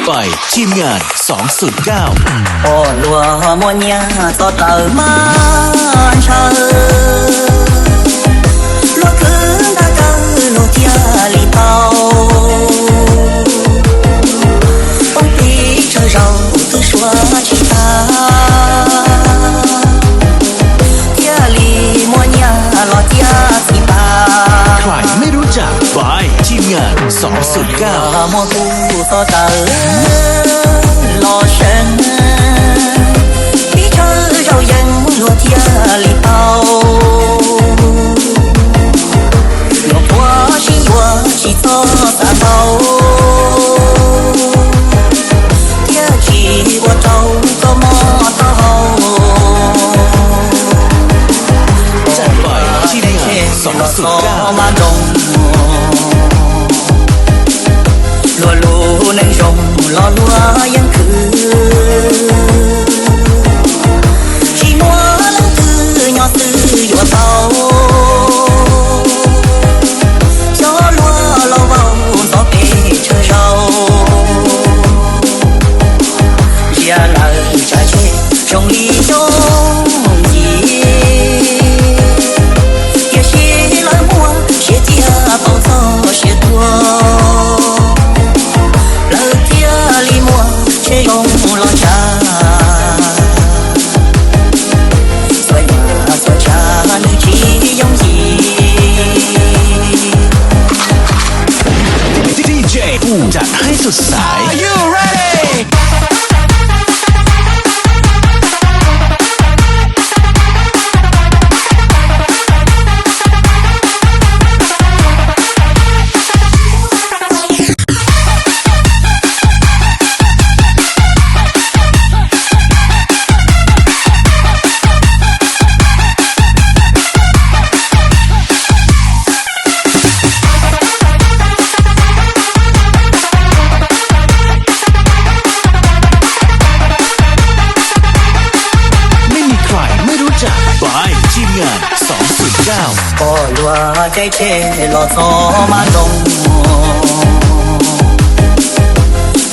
ไปทีมงาน209ô lúa mua nhà cho tờ má chờ lúa cứ đã cơ lúa chia lì tàu bông tí chờ rau cứ xóa chỉ ta chia lì mua nhà lúa chia thì ta ใครไม่รู้จักไปทีมงาน209mua tu cho tờ lo sen bí thơ rau dân lúa chia lì tàu lúa qua chỉ cho ta tàu chia chỉ qua tàu có mò tàu จัดไปทีมงาน209มาดงลัวลูในรงรอลัวยังคือชีมัวลังตือยอตื้ออยู่เตาย้อลัวเราเบาต่อเปเธอเราอย่าละใจเช่จงลีจงยีอย่าเชื่อละมัวเชื่อเจียเป่าท่อเชื่อตัว用老家，所以所家女只用意。DJ ผู้จัดให้สุดสาย Are you ready?ก็ลัวใจเช่รอซอมาดง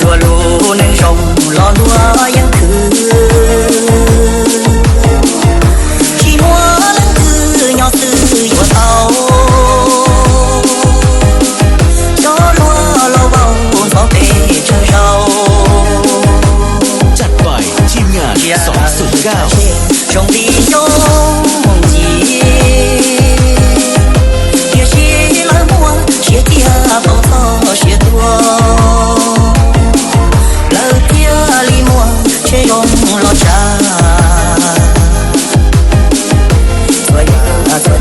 ลัวลูในรงรอลัวยังคือชีมัวลังคือยอตื้ออยู่เตาย้อลัวเราเบาต่อเปเธอเราจัดไปทีมงาน209จงดีจงbao to chia tua lời kia li mua chế gom lo cha thôi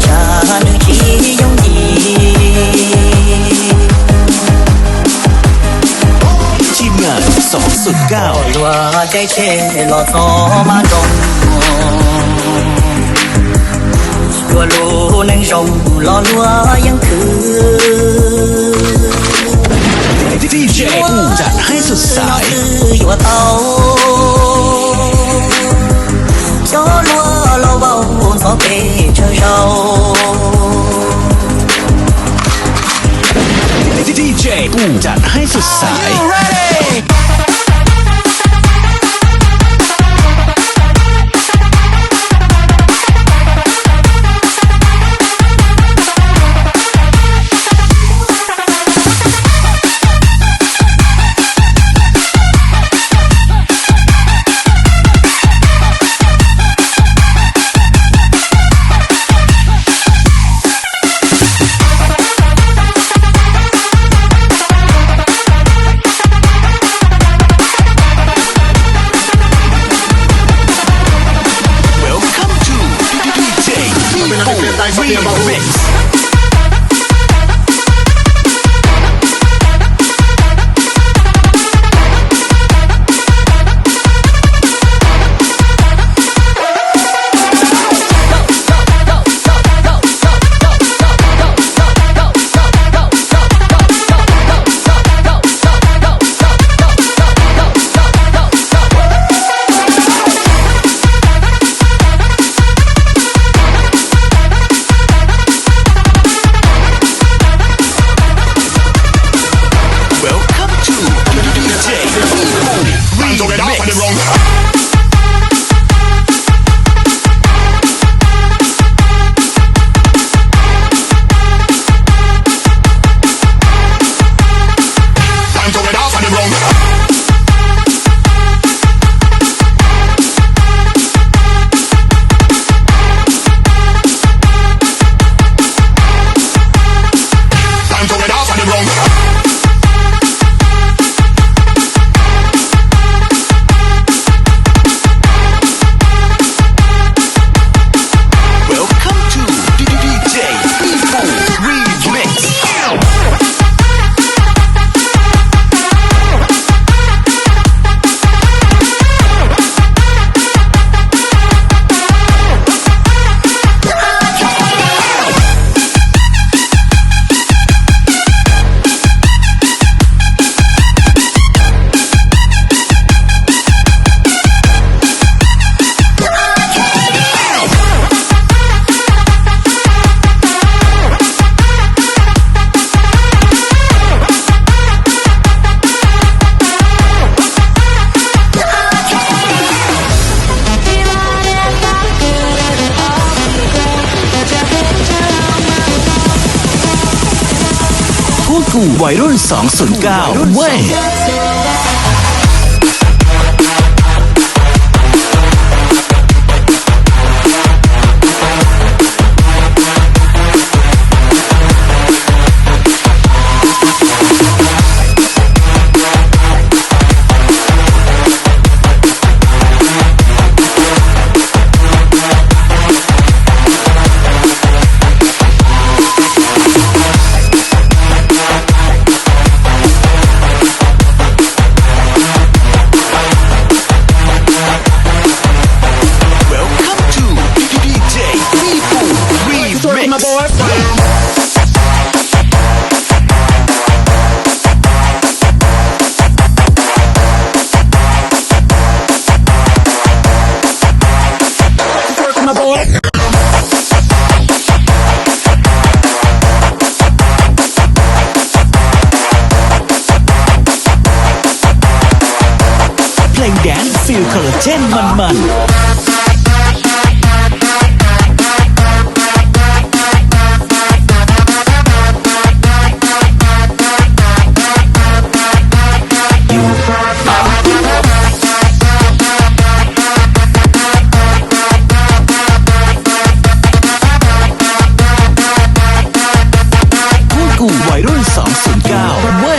cha nữ chỉ giống gìทีมงาน209ลัวใจเช่รอซอมาดงลัวลูในรงรอลัวยังคือDJ ผู้จัดให้สุดสายอยู่เตาย้อลัวเราเบาต่อเปเธอเรา DJ ผู้จัดให้สุดสาย เ กูวัยรุ่น 209 เว้ย Welcome to DJ People Remix เพลงแดนซ์ฟิลคอลลาเจนมันๆพวกกูวัยรุ่น 209 เว้ย